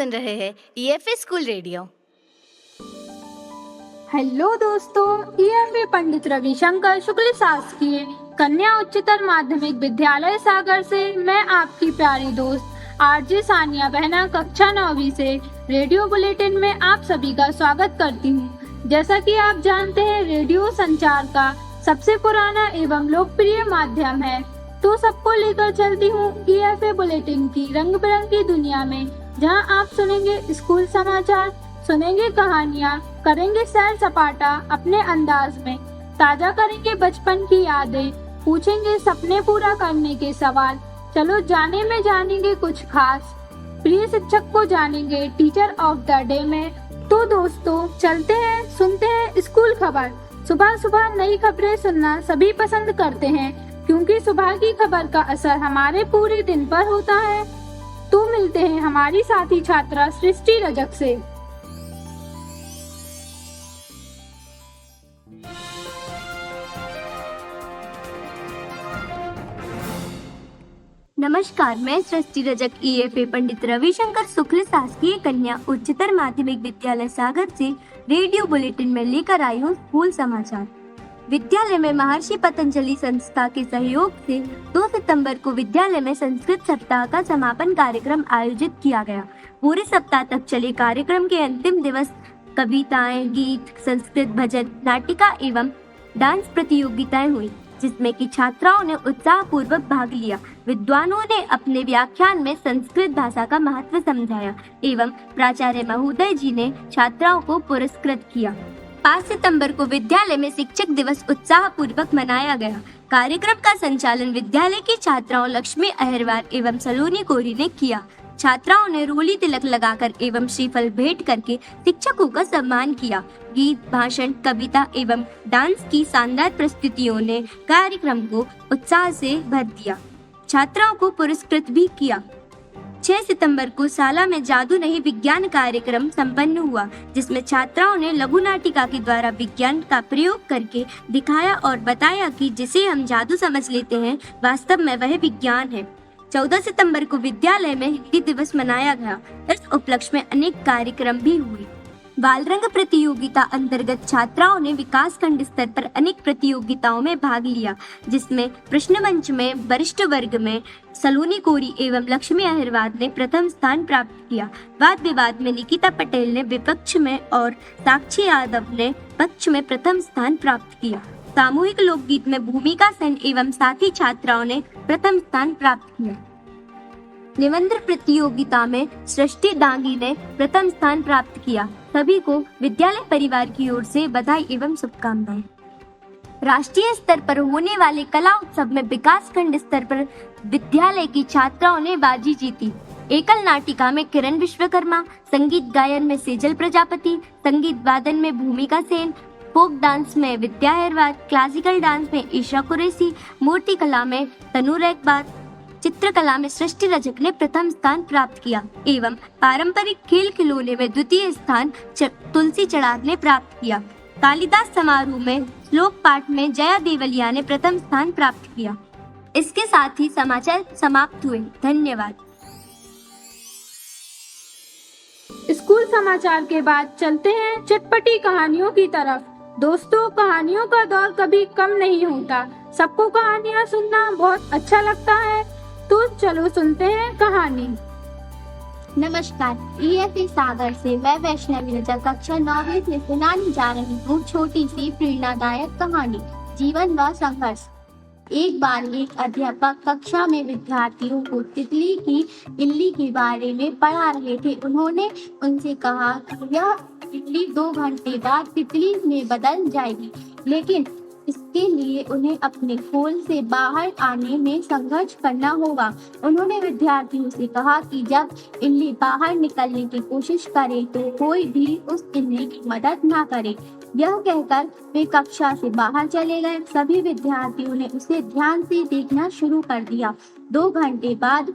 सुन रहे हैं ईएफए school radio. Hello दोस्तों, ईएफए पंडित रविशंकर शुक्ल शासकीय कन्या उच्चतर माध्यमिक विद्यालय सागर से मैं आपकी प्यारी दोस्त आरजे सानिया बहना कक्षा 9वीं से रेडियो बुलेटिन में आप सभी का स्वागत करती हूँ। जैसा कि आप जानते हैं, रेडियो संचार का सबसे पुराना एवं लोकप्रिय माध्यम है, तो सबको लेकर चलती हूँ ईएफए बुलेटिन की रंग बिरंगी दुनिया में, जहाँ आप सुनेंगे स्कूल समाचार, सुनेंगे कहानियाँ, करेंगे सैर सपाटा अपने अंदाज में, ताजा करेंगे बचपन की यादें, पूछेंगे सपने पूरा करने के सवाल। चलो जानेंगे कुछ खास, प्रिय शिक्षक को जानेंगे टीचर ऑफ द डे में। तो दोस्तों चलते हैं, सुनते हैं स्कूल खबर। सुबह सुबह नई खबरें सुनना सभी पसंद करते हैं, क्योंकि सुबह की खबर का असर हमारे पूरे दिन पर होता है। तो मिलते हैं हमारी साथी छात्रा सृष्टि रजक से। नमस्कार, मैं सृष्टि रजक ईएफए पंडित रविशंकर शुक्ल शासकीय कन्या उच्चतर माध्यमिक विद्यालय सागर से रेडियो बुलेटिन में लेकर आई हूँ स्कूल समाचार। विद्यालय में महर्षि पतंजलि संस्था के सहयोग से 2 सितंबर को विद्यालय में संस्कृत सप्ताह का समापन कार्यक्रम आयोजित किया गया। पूरे सप्ताह तक चले कार्यक्रम के अंतिम दिवस कविताएं, गीत, संस्कृत भजन, नाटिका एवं डांस प्रतियोगिताएं हुई, जिसमें कि छात्राओं ने उत्साहपूर्वक भाग लिया। विद्वानों ने अपने व्याख्यान में संस्कृत भाषा का महत्व समझाया एवं प्राचार्य महोदय जी ने छात्राओं को पुरस्कृत किया। 5 सितंबर को विद्यालय में शिक्षक दिवस उत्साहपूर्वक मनाया गया। कार्यक्रम का संचालन विद्यालय की छात्राओं लक्ष्मी अहिरवार एवं सलोनी कोरी ने किया। छात्राओं ने रोली तिलक लगाकर एवं श्रीफल भेंट करके शिक्षकों का सम्मान किया। गीत, भाषण, कविता एवं डांस की शानदार प्रस्तुतियों ने कार्यक्रम को उत्साह से भर दिया। छात्राओं को पुरस्कृत भी किया। 6 सितंबर को शाला में जादू नहीं विज्ञान कार्यक्रम संपन्न हुआ, जिसमें छात्राओं ने लघु नाटिका के द्वारा विज्ञान का प्रयोग करके दिखाया और बताया कि जिसे हम जादू समझ लेते हैं, वास्तव में वह विज्ञान है। 14 सितंबर को विद्यालय में हिंदी दिवस मनाया गया। इस उपलक्ष्य में अनेक कार्यक्रम भी हुए। बाल रंग प्रतियोगिता अंतर्गत छात्राओं ने विकास खंड स्तर पर अनेक प्रतियोगिताओं में भाग लिया, जिसमें प्रश्न मंच में वरिष्ठ वर्ग में सलोनी कोरी एवं लक्ष्मी अहिरवार ने प्रथम स्थान प्राप्त किया। वाद विवाद में निकिता पटेल ने विपक्ष में और साक्षी यादव ने पक्ष में प्रथम स्थान प्राप्त किया। सामूहिक लोकगीत में भूमिका सेन एवं साथी छात्राओं ने प्रथम स्थान प्राप्त किया। निबंध प्रतियोगिता में सृष्टि डांगी ने प्रथम स्थान प्राप्त किया। सभी को विद्यालय परिवार की ओर से बधाई एवं शुभकामनाएं। राष्ट्रीय स्तर पर होने वाले कला उत्सव में विकास खंड स्तर पर विद्यालय की छात्राओं ने बाजी जीती। एकल नाटिका में किरण विश्वकर्मा, संगीत गायन में सेजल प्रजापति, संगीत वादन में भूमिका सेन, फोक डांस में विद्या अहिरवार, क्लासिकल डांस में ईशा कुरैशी, मूर्ति कला में तनु रैकबार, चित्रकला में सृष्टि रजक ने प्रथम स्थान प्राप्त किया एवं पारंपरिक खेल खिलौने में द्वितीय स्थान तुलसी चड़ार ने प्राप्त किया। कालिदास समारोह में श्लोक पाठ में जया देवलिया ने प्रथम स्थान प्राप्त किया। इसके साथ ही समाचार समाप्त हुए। धन्यवाद। स्कूल समाचार के बाद चलते हैं चटपटी कहानियों की तरफ। दोस्तों, कहानियों का दौर कभी कम नहीं होता। सबको कहानियाँ सुनना बहुत अच्छा लगता है, तो चलो सुनते हैं कहानी। नमस्कार, ईएफए सागर से मैं वैष्णवी रजक कक्षा 9वीं से सुनाने जा रही हूँ छोटी सी प्रेरणादायक कहानी, जीवन व संघर्ष। एक बार एक अध्यापक कक्षा में विद्यार्थियों को तितली की इल्ली के बारे में पढ़ा रहे थे। उन्होंने उनसे कहा कि यह इल्ली 2 घंटे बाद तितली में बदल जाएगी, लेकिन इसके लिए उन्हें अपने खोल से बाहर आने में संघर्ष करना होगा। उन्होंने विद्यार्थियों से कहा कि जब इल्ली बाहर निकलने की कोशिश करे तो कोई भी उस इल्ली की मदद ना करे। यह कहकर वे कक्षा से बाहर चले गए। सभी विद्यार्थियों ने उसे ध्यान से देखना शुरू कर दिया। 2 घंटे बाद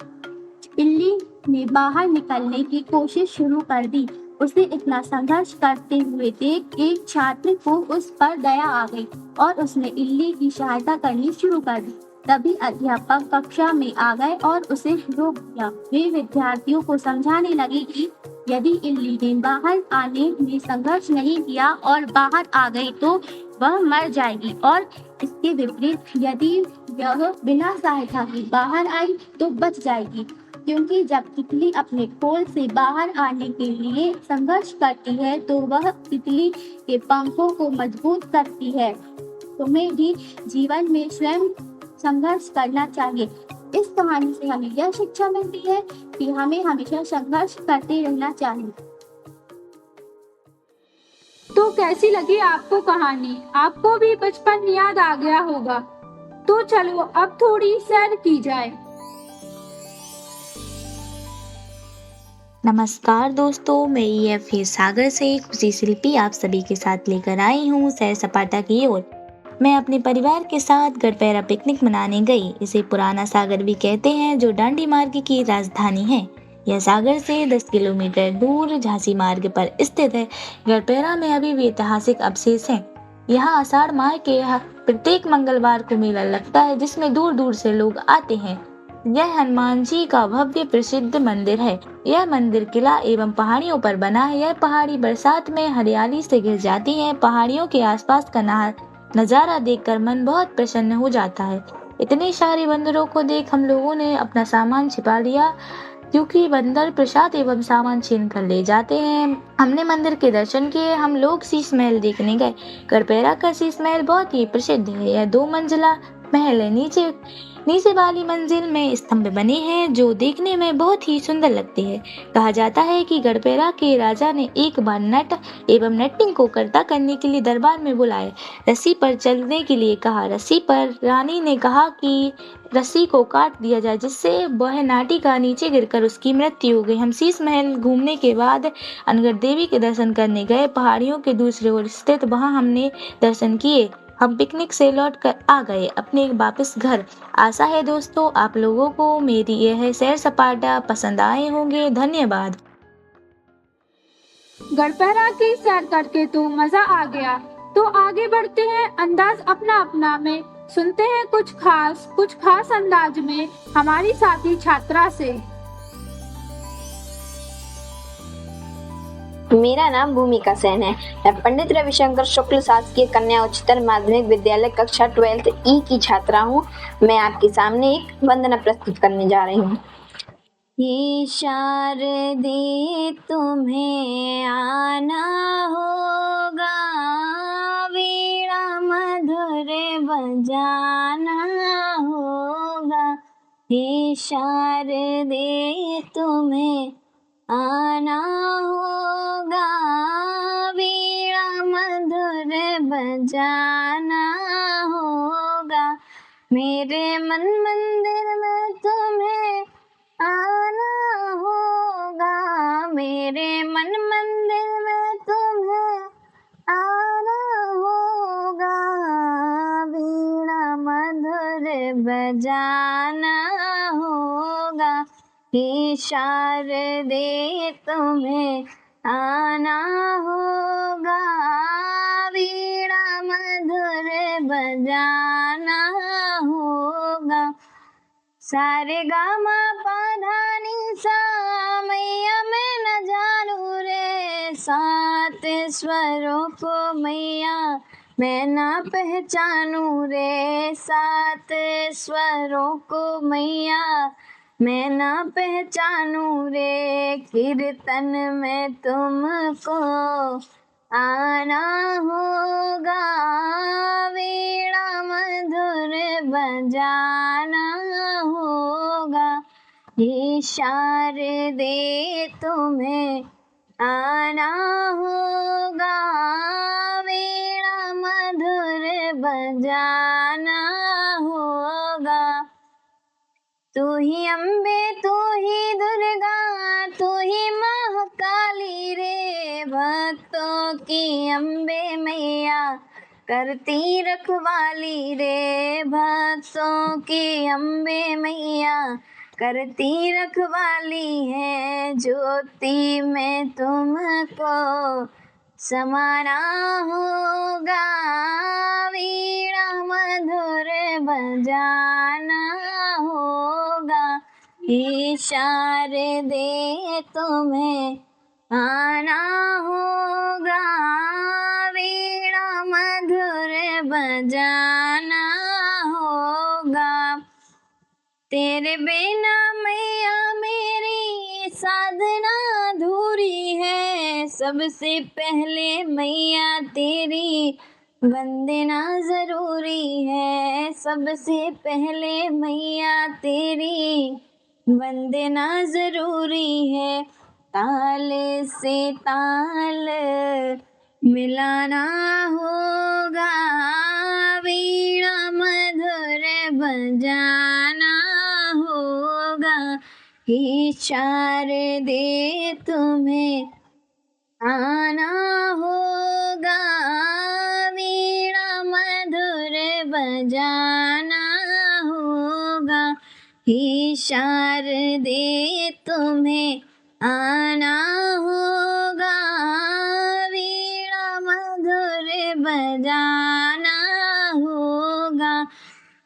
इल्ली ने बाहर निकलने की कोशिश शुरू कर दी। उसे इतना संघर्ष करते हुए देख एक छात्र को उस पर दया आ गई और उसने इल्ली की सहायता करनी शुरू कर दी। तभी अध्यापक कक्षा में आ गए और उसे रोक दिया। वे विद्यार्थियों को समझाने लगे कि यदि इल्ली ने बाहर आने में संघर्ष नहीं किया और बाहर आ गई तो वह मर जाएगी, और इसके विपरीत यदि यह बिना सहायता के बाहर आई तो बच जाएगी, क्योंकि जब तितली अपने खोल से बाहर आने के लिए संघर्ष करती है तो वह तितली के पंखों को मजबूत करती है। तुम्हें भी जीवन में स्वयं संघर्ष करना चाहिए। इस कहानी से हमें यह शिक्षा मिलती है कि हमें हमेशा संघर्ष करते रहना चाहिए। तो कैसी लगी आपको कहानी? आपको भी बचपन याद आ गया होगा। तो चलो अब थोड़ी सैर की जाए। नमस्कार दोस्तों, मैं EFA सागर से खुशी शिल्पी आप सभी के साथ लेकर आई हूँ सैर सपाटा की ओर। मैं अपने परिवार के साथ गढ़पेरा पिकनिक मनाने गई। इसे पुराना सागर भी कहते हैं, जो डांडी मार्ग की राजधानी है। यह सागर से 10 किलोमीटर दूर झांसी मार्ग पर स्थित है। गढ़पेरा में अभी भी ऐतिहासिक अवशेष हैं। यहाँ आषाढ़ माह के प्रत्येक मंगलवार को मेला लगता है, जिसमें दूर दूर से लोग आते हैं। यह हनुमान जी का भव्य प्रसिद्ध मंदिर है। यह मंदिर किला एवं पहाड़ियों पर बना है। यह पहाड़ी बरसात में हरियाली से घिर जाती है। पहाड़ियों के आसपास का नजारा देखकर मन बहुत प्रसन्न हो जाता है। इतने सारे बंदरों को देख हम लोगों ने अपना सामान छिपा लिया, क्योंकि बंदर प्रसाद एवं सामान छीन कर ले जाते हैं। हमने मंदिर के दर्शन किए। हम लोग शीश महल देखने गए। गढ़पेरा का शीश महल बहुत ही प्रसिद्ध है। यह 2 मंजिला महल है। नीचे वाली मंजिल में स्तंभ बने हैं, जो देखने में बहुत ही सुंदर लगते हैं। कहा जाता है कि गढ़पेरा के राजा ने एक बार नट एवं नटिंग को कर्ता करने के लिए दरबार में बुलाया। रस्सी पर चलने के लिए कहा। रस्सी पर रानी ने कहा कि रस्सी को काट दिया जाए, जिससे वह नाटिका नीचे गिरकर उसकी मृत्यु हो गई। हम शीश महल घूमने के बाद अनगढ़ देवी के दर्शन करने गए। पहाड़ियों के दूसरे ओर स्थित वहां हमने दर्शन किए। हम पिकनिक से लौट कर आ गए अपने वापस घर। आशा है दोस्तों आप लोगों को मेरी यह सैर सपाटा पसंद आए होंगे। धन्यवाद। गढ़पेरा की सैर करके तो मजा आ गया। तो आगे बढ़ते हैं अंदाज अपना अपना में। सुनते हैं कुछ खास अंदाज में हमारी साथी छात्रा से। मेरा नाम भूमिका सेन है। मैं पंडित रविशंकर शुक्ल शासकीय कन्या उच्चतर माध्यमिक विद्यालय कक्षा 12 ई की छात्रा हूँ। मैं आपके सामने एक वंदना प्रस्तुत करने जा रही हूँ। ये शारदे तुम्हें आना होगा, वीणा मधुर बजाना होगा। ये शारदे तुम्हें आना होगा, वीणा मधुर बजाना होगा। मेरे मन मंदिर में तुम्हें आना होगा, मेरे मन मंदिर में तुम्हें आना होगा। वीणा मधुर बजाना होगा। हे शारदे तुम्हें आना होगा, वीणा मधुर बजाना होगा। सारे गामा पाधानी सा मैया मैं न जानू रे, 7 स्वरों को मैया मैं ना पहचानू रे। 7 स्वरों को मैया मैं ना पहचानू रे। कीर्तन में तुमको आना होगा, वीणा मधुर बजाना होगा। ये शारदे तुम्हें आना होगा, वीणा मधुर बजाना होगा। तू ही अम्बे तू ही दुर्गा तू ही महाकाली रे, भक्तों की अम्बे मैया करती रखवाली रे। भक्तों की अम्बे मैया करती रखवाली है। ज्योति में तुमको समाना होगा, वीणा मधुर बजाना होगा। हे शारदे तुम्हें आना होगा, वीणा मधुर बजाना होगा। तेरे बिना मैया मेरी साधना अधूरी है, सबसे पहले मैया तेरी वंदना जरूरी है, सबसे पहले मैया तेरी वंदना जरूरी है। ताल से ताल मिलाना होगा, वीणा मधुर बजाना होगा। हे शारदे तुम्हें आना होगा, वीणा मधुर बजाना होगा। हे शारदे तुम्हें आना होगा, वीणा मधुर बजाना होगा।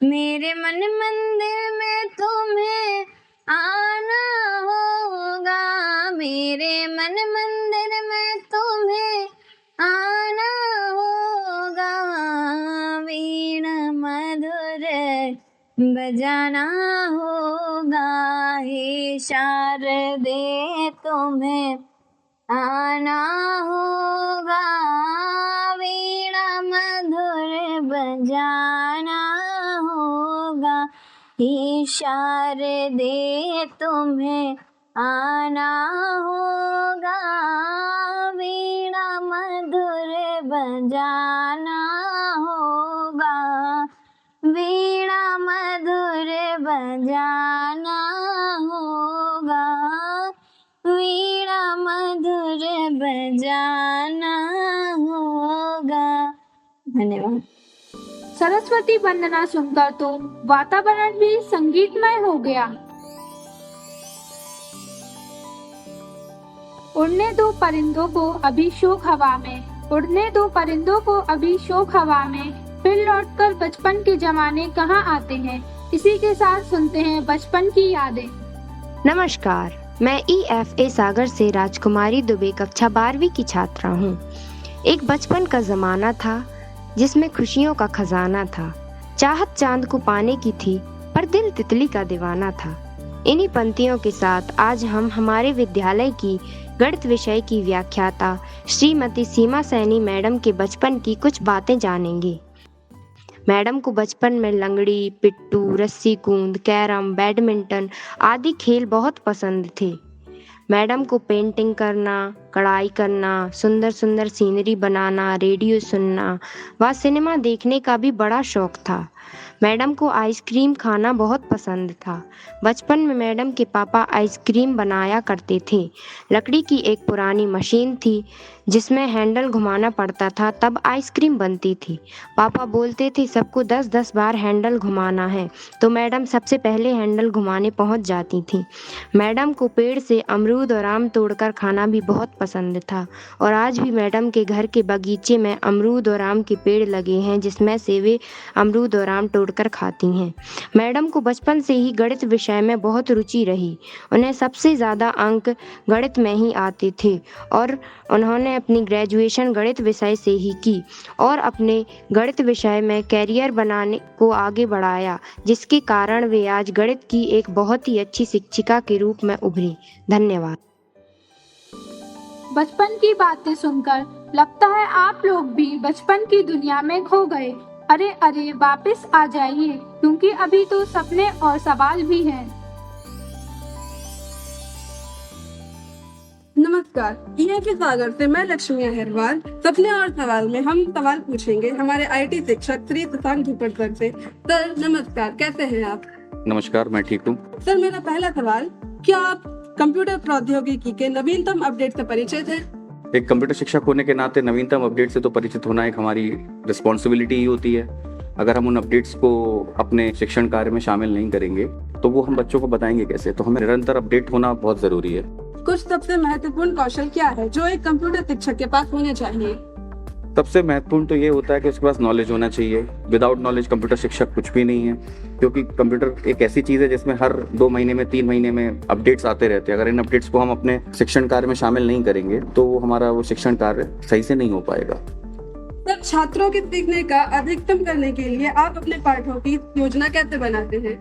मेरे मन मंदिर में तुम्हें आना होगा, मेरे मन मंदिर में तुम्हें आना होगा। वीणा मधुर बजाना होगा, हे शारदे तुम्हें आना होगा, वीणा मधुर बजाना होगा। हे शारदे तुम्हें आना होगा, वीणा मधुर बजाना होगा, वीणा मधुर बजाना होगा, वीणा मधुर बजाना होगा। धन्यवाद। सरस्वती वंदना सुनकर तो वातावरण भी संगीतमय हो गया। उड़ने दो परिंदों को अभी शोक हवा में, उड़ने दो परिंदों को अभी शोक हवा में, फिर लौटकर बचपन के जमाने कहाँ आते हैं। इसी के साथ सुनते हैं बचपन की यादें। नमस्कार, मैं EFA सागर से राजकुमारी दुबे कक्षा 12वीं की छात्रा हूँ। एक बचपन का जमाना था जिसमें खुशियों का खजाना था। चाहत चांद को पाने की थी पर दिल तितली का दीवाना था। इन्हीं पंक्तियों के साथ आज हम हमारे विद्यालय की गणित विषय की व्याख्याता श्रीमती सीमा सैनी मैडम के बचपन की कुछ बातें जानेंगे। मैडम को बचपन में लंगड़ी, पिट्टू, रस्सी कूंद, कैरम, बैडमिंटन आदि खेल बहुत पसंद थे। मैडम को पेंटिंग करना, कढ़ाई करना, सुंदर सुंदर सीनरी बनाना, रेडियो सुनना व सिनेमा देखने का भी बड़ा शौक था। मैडम को आइसक्रीम खाना बहुत पसंद था। बचपन में मैडम के पापा आइसक्रीम बनाया करते थे। लकड़ी की एक पुरानी मशीन थी जिसमें हैंडल घुमाना पड़ता था, तब आइसक्रीम बनती थी। पापा बोलते थे सबको 10-10 बार हैंडल घुमाना है, तो मैडम सबसे पहले हैंडल घुमाने पहुंच जाती थी। मैडम को पेड़ से अमरूद और आम तोड़कर खाना भी बहुत पसंद था और आज भी मैडम के घर के बगीचे में अमरूद और आम के पेड़ लगे हैं जिसमें से वे अमरूद और आम तोड़कर खाती हैं। मैडम को बचपन से ही गणित विषय में बहुत रुचि रही। उन्हें सबसे ज़्यादा अंक गणित में ही आते थे और उन्होंने अपनी ग्रेजुएशन गणित विषय से ही की और अपने गणित विषय में कैरियर बनाने को आगे बढ़ाया, जिसके कारण वे आज गणित की एक बहुत ही अच्छी शिक्षिका के रूप में उभरी। धन्यवाद। बचपन की बातें सुनकर लगता है आप लोग भी बचपन की दुनिया में खो गए। अरे अरे वापस आ जाइए, क्योंकि अभी तो सपने और सवाल भी हैं। नमस्कार, EFA सागर से मैं लक्ष्मी अहिरवाल। सपने और सवाल में हम सवाल पूछेंगे हमारे IT शिक्षक श्री शशांक धूपड़ सर से। सर नमस्कार, कैसे हैं आप? नमस्कार, मैं ठीक हूँ। सर मेरा पहला सवाल, क्या आप कंप्यूटर प्रौद्योगिकी के नवीनतम अपडेट से परिचित हैं? एक कंप्यूटर शिक्षक होने के नाते नवीनतम अपडेट से तो परिचित होना एक हमारी रिस्पॉन्सिबिलिटी ही होती है। अगर हम उन अपडेट्स को अपने शिक्षण कार्य में शामिल नहीं करेंगे तो वो हम बच्चों को बताएंगे कैसे। तो हमें निरंतर अपडेट होना बहुत जरूरी है। कुछ सबसे महत्वपूर्ण कौशल क्या है जो एक कंप्यूटर शिक्षक के पास होने चाहिए? सबसे महत्वपूर्ण तो ये होता है कि उसके पास नॉलेज होना चाहिए। विदाउट नॉलेज कंप्यूटर शिक्षक कुछ भी नहीं है, क्योंकि कंप्यूटर एक ऐसी चीज़ है जिसमें हर 2 महीने में 3 महीने में अपडेट्स आते रहते हैं। अगर इन अपडेट्स को हम अपने शिक्षण कार्य में शामिल नहीं करेंगे तो हमारा वो शिक्षण कार्य सही से नहीं हो पाएगा। तब छात्रों के सीखने का अधिकतम करने के लिए आप अपने पाठों की योजना कैसे बनाते हैं?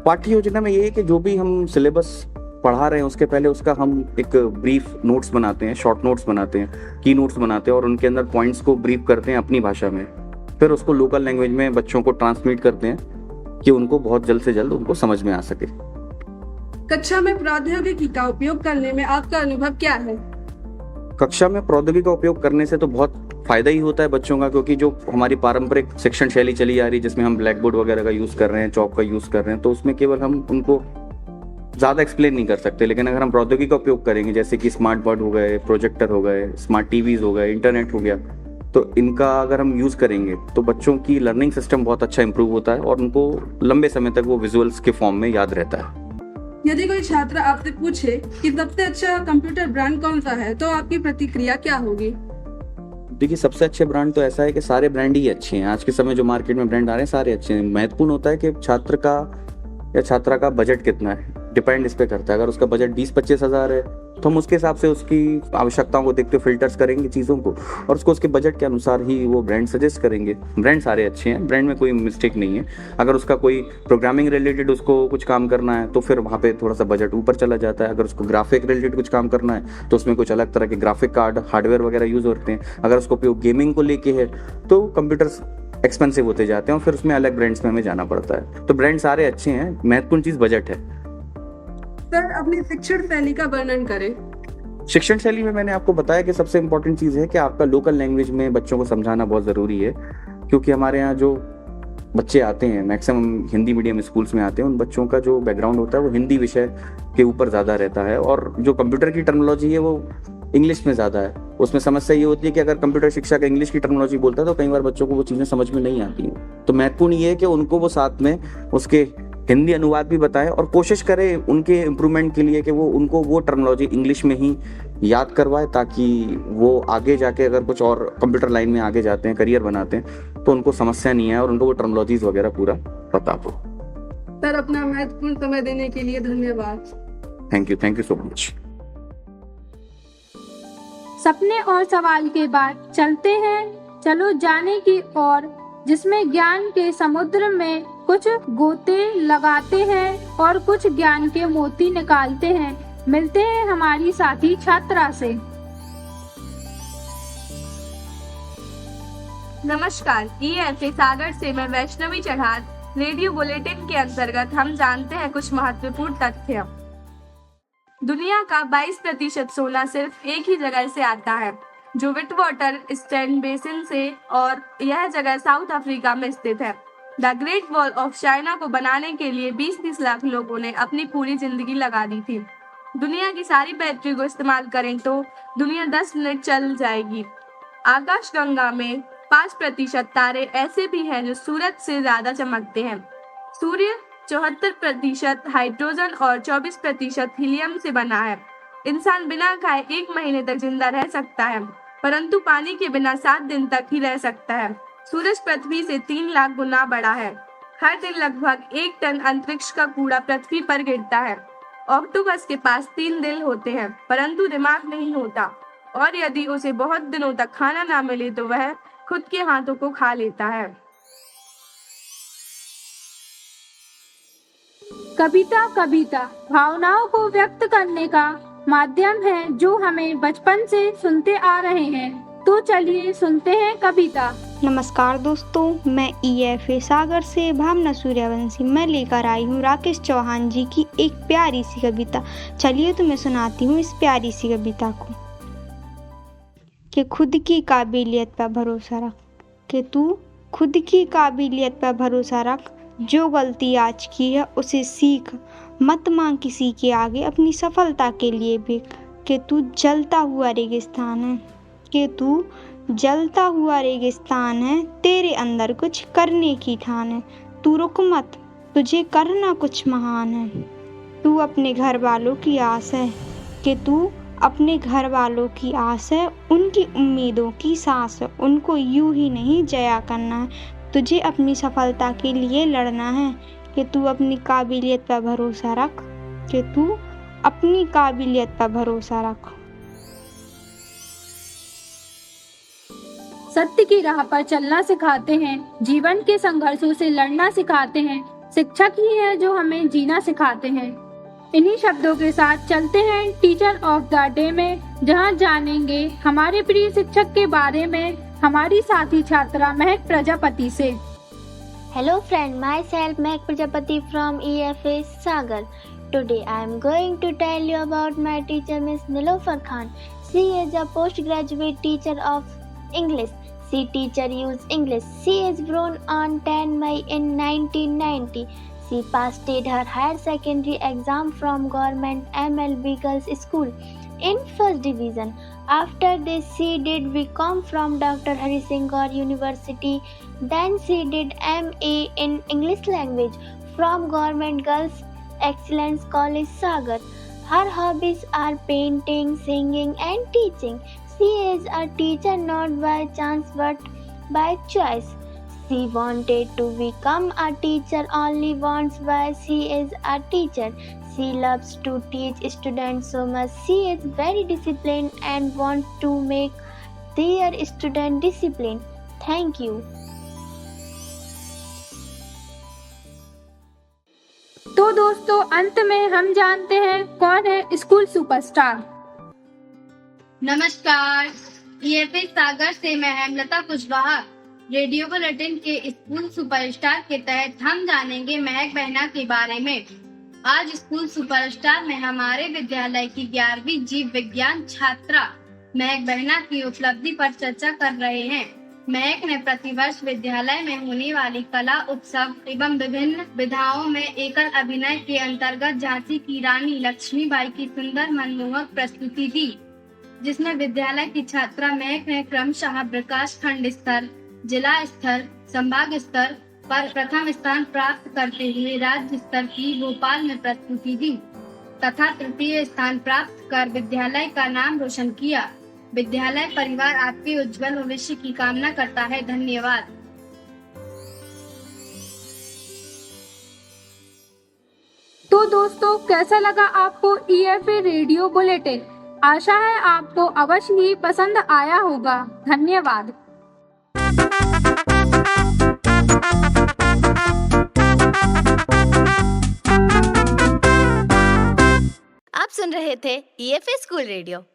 पाठ्य योजना में ये है कि जो भी हम सिलेबस पढ़ा रहे हैं उसके पहले उसका हम एक ब्रीफ नोट्स बनाते हैं, शॉर्ट नोट्स बनाते हैं, की नोट्स बनाते हैं और उनके अंदर पॉइंट्स को ब्रीफ करते हैं अपनी भाषा में। फिर उसको लोकल लैंग्वेज में बच्चों को ट्रांसमिट करते हैं कि उनको बहुत जल्द से जल्द उनको समझ में आ सके। कक्षा में प्रौद्योगिकी का उपयोग करने में आपका अनुभव क्या है? कक्षा में प्रौद्योगिकी का उपयोग करने से तो बहुत फायदा ही होता है बच्चों का, क्योंकि जो हमारी पारंपरिक शिक्षण शैली चली आ रही है जिसमें हम ब्लैक बोर्ड वगैरह का यूज़ कर रहे हैं, चौक का यूज़ कर रहे हैं, तो उसमें केवल हम उनको ज़्यादा एक्सप्लेन नहीं कर सकते। लेकिन अगर हम प्रौद्योगिकी का उपयोग करेंगे, जैसे कि स्मार्ट बोर्ड हो गए, प्रोजेक्टर हो गए, स्मार्ट टीवीज हो गए, इंटरनेट हो गया, तो इनका अगर हम यूज़ करेंगे तो बच्चों की लर्निंग सिस्टम बहुत अच्छा इंप्रूव होता है और उनको लंबे समय तक वो विजुअल्स के फॉर्म में याद रहता है। यदि कोई छात्र आपसे पूछे कि सबसे अच्छा कंप्यूटर ब्रांड कौन सा है, तो आपकी प्रतिक्रिया क्या होगी? देखिए, सबसे अच्छे ब्रांड तो ऐसा है कि सारे ब्रांड ही अच्छे हैं। आज के समय जो मार्केट में ब्रांड आ रहे हैं सारे अच्छे हैं। महत्वपूर्ण होता है कि छात्र का या छात्रा का बजट कितना है, डिपेंड इस पे करता है। अगर उसका बजट 20-25 हज़ार है तो हम उसके हिसाब से उसकी आवश्यकताओं को देखते हुए फिल्टर्स करेंगे चीज़ों को और उसको उसके बजट के अनुसार ही वो ब्रांड सजेस्ट करेंगे। ब्रांड सारे अच्छे हैं, ब्रांड में कोई मिस्टेक नहीं है। अगर उसका कोई प्रोग्रामिंग रिलेटेड उसको कुछ काम करना है तो फिर वहाँ पे थोड़ा सा बजट ऊपर चला जाता है। अगर उसको ग्राफिक रिलेटेड कुछ काम करना है तो उसमें कुछ अलग तरह के ग्राफिक कार्ड, हार्डवेयर वगैरह यूज़ होते हैं। अगर उसका उपयोग गेमिंग को लेके है तो कंप्यूटर्स एक्सपेंसिव होते जाते हैं और फिर उसमें अलग ब्रांड्स में हमें जाना पड़ता है। तो ब्रांड सारे अच्छे हैं, महत्वपूर्ण चीज़ बजट है। सर, अपनी शिक्षण शैली का वर्णन करें। शिक्षण शैली में मैंने आपको बताया कि सबसे इम्पोर्टेंट चीज़ है कि आपका लोकल लैंग्वेज में बच्चों को समझाना बहुत ज़रूरी है, क्योंकि हमारे यहाँ जो बच्चे आते हैं मैक्सिमम हिंदी मीडियम स्कूल्स में आते हैं, उन बच्चों का जो बैकग्राउंड होता है वो हिंदी विषय के ऊपर ज़्यादा रहता है और जो कंप्यूटर की टर्मिनोलॉजी है वो इंग्लिश में ज़्यादा है। उसमें समस्या ये होती है कि अगर कंप्यूटर शिक्षक इंग्लिश की टर्मिनोलॉजी बोलता है तो कई बार बच्चों को वो चीज़ें समझ में नहीं आती हैं। तो महत्वपूर्ण ये है कि उनको वो साथ में उसके हिंदी अनुवाद भी बताएं और कोशिश करें उनके इम्प्रूवमेंट के लिए कि वो उनको वो टर्मिनोलॉजी इंग्लिश में ही याद करवाए, ताकि वो आगे जाके अगर कुछ और कंप्यूटर लाइन में आगे जाते हैं, करियर बनाते हैं, तो उनको समस्या नहीं है और उनको वो टर्मिनोलॉजीज वगैरह पूरा पता हो। सर, अपना महत्वपूर्ण समय देने के लिए धन्यवाद। Thank you so much. सपने और सवाल के बाद चलते हैं, चलो जाने की ओर, जिसमें ज्ञान के समुद्र में कुछ गोते लगाते हैं और कुछ ज्ञान के मोती निकालते हैं। मिलते हैं हमारी साथी छात्रा से। नमस्कार, EFA सागर से मैं वैष्णवी चढ़ार। रेडियो बुलेटिन के अंतर्गत हम जानते हैं कुछ महत्वपूर्ण तथ्य। दुनिया का 22% सोना सिर्फ एक ही जगह से आता है, जो विटवाटर स्टैंड बेसिन से, और यह जगह साउथ अफ्रीका में स्थित है। The great wall of China को बनाने के लिए 20-30 लाख लोगों ने अपनी पूरी जिंदगी लगा दी थी। दुनिया की सारी बैटरी को इस्तेमाल करें तो दुनिया 10 मिनट चल जाएगी। आकाशगंगा में 5% तारे ऐसे भी हैं जो सूरज से ज्यादा चमकते हैं। सूर्य 74% हाइड्रोजन और 24% हीलियम से बना है। इंसान बिना खाए 1 महीने तक जिंदा रह सकता है, परंतु पानी के बिना 7 दिन तक ही रह सकता है। सूरज पृथ्वी से 3 लाख गुना बड़ा है। हर दिन लगभग 1 टन अंतरिक्ष का कूड़ा पृथ्वी पर गिरता है। ऑक्टोपस के पास 3 दिल होते हैं, परंतु दिमाग नहीं होता, और यदि उसे बहुत दिनों तक खाना ना मिले तो वह खुद के हाथों को खा लेता है। कविता भावनाओं को व्यक्त करने का माध्यम है जो हमें बचपन से सुनते आ रहे हैं। तो चलिए सुनते हैं कविता। नमस्कार दोस्तों, मैं EFA सागर से भावना सूर्यवंशी मैं लेकर आई हूँ राकेश चौहान जी की एक प्यारी सी कविता। चलिए तो मैं सुनाती हूँ इस प्यारी सी कविता को। कि खुद की काबिलियत पर भरोसा रख, कि तू खुद की काबिलियत पर भरोसा रख, जो गलती आज की है उसे सीख, मत मांग किसी के आगे अपनी सफलता के लिए भी। कि तू जलता हुआ रेगिस्तान है, कि तू जलता हुआ रेगिस्तान है, तेरे अंदर कुछ करने की ठान है। तू रुक मत, तुझे करना कुछ महान है। तू अपने घर वालों की आस है, कि तू अपने घर वालों की आस है, उनकी उम्मीदों की सांस है, उनको यूं ही नहीं जया करना है। तुझे अपनी सफलता के लिए लड़ना है कि तू अपनी काबिलियत पर भरोसा रख, कि तू अपनी काबिलियत पर भरोसा रख। सत्य की राह पर चलना सिखाते हैं, जीवन के संघर्षों से लड़ना सिखाते हैं, शिक्षक ही है जो हमें जीना सिखाते हैं। इन्हीं शब्दों के साथ चलते हैं टीचर ऑफ द डे में, जहां जानेंगे हमारे प्रिय शिक्षक के बारे में हमारी साथी छात्रा महक प्रजापति से। Hello friend, myself Mehak Prajapati from EFA Sagar. Today I am going to tell you about my teacher Miss Nilofer Khan. She is a postgraduate teacher of English. She teacher use English. She is born on 10 May in 1990. She passed her higher secondary exam from government MLB Girls School in first division. After this, she did BCom from Dr. Hari Singh Gaur University. Then she did MA in English language from Government Girls Excellence College Sagar. Her hobbies are painting, singing and teaching. She is a teacher not by chance but by choice. She wanted to become a teacher only once why she is a teacher. She loves to teach students so much. She is very disciplined and wants to make their student disciplined. Thank you. तो दोस्तों, अंत में हम जानते हैं कौन है school superstar. नमस्कार, EFA सागर से मैं हेमलता कुशवाहा। रेडियो बुलेटिन के स्कूल सुपरस्टार के तहत हम जानेंगे महक बहना के बारे में। आज स्कूल सुपरस्टार में हमारे विद्यालय की 11वीं जीव विज्ञान छात्रा महक बहना की उपलब्धि पर चर्चा कर रहे हैं। महक ने प्रतिवर्ष विद्यालय में होने वाली कला उत्सव एवं विभिन्न विधाओं में एकल अभिनय के अंतर्गत झांसी की रानी लक्ष्मीबाई की सुंदर मनमोहक प्रस्तुति दी, जिसमें विद्यालय की छात्रा महक ने क्रमशः विकास खंड स्तर, जिला स्तर, संभाग स्तर पर प्रथम स्थान प्राप्त करते हुए राज्य स्तर की भोपाल में प्रस्तुति दी तथा तृतीय स्थान प्राप्त कर विद्यालय का नाम रोशन किया। विद्यालय परिवार आपके उज्जवल भविष्य की कामना करता है। धन्यवाद। तो दोस्तों, कैसा लगा आपको EFA रेडियो बुलेटिन? आशा है आपको अवश्य ही पसंद आया होगा। धन्यवाद। आप सुन रहे थे EFA स्कूल रेडियो।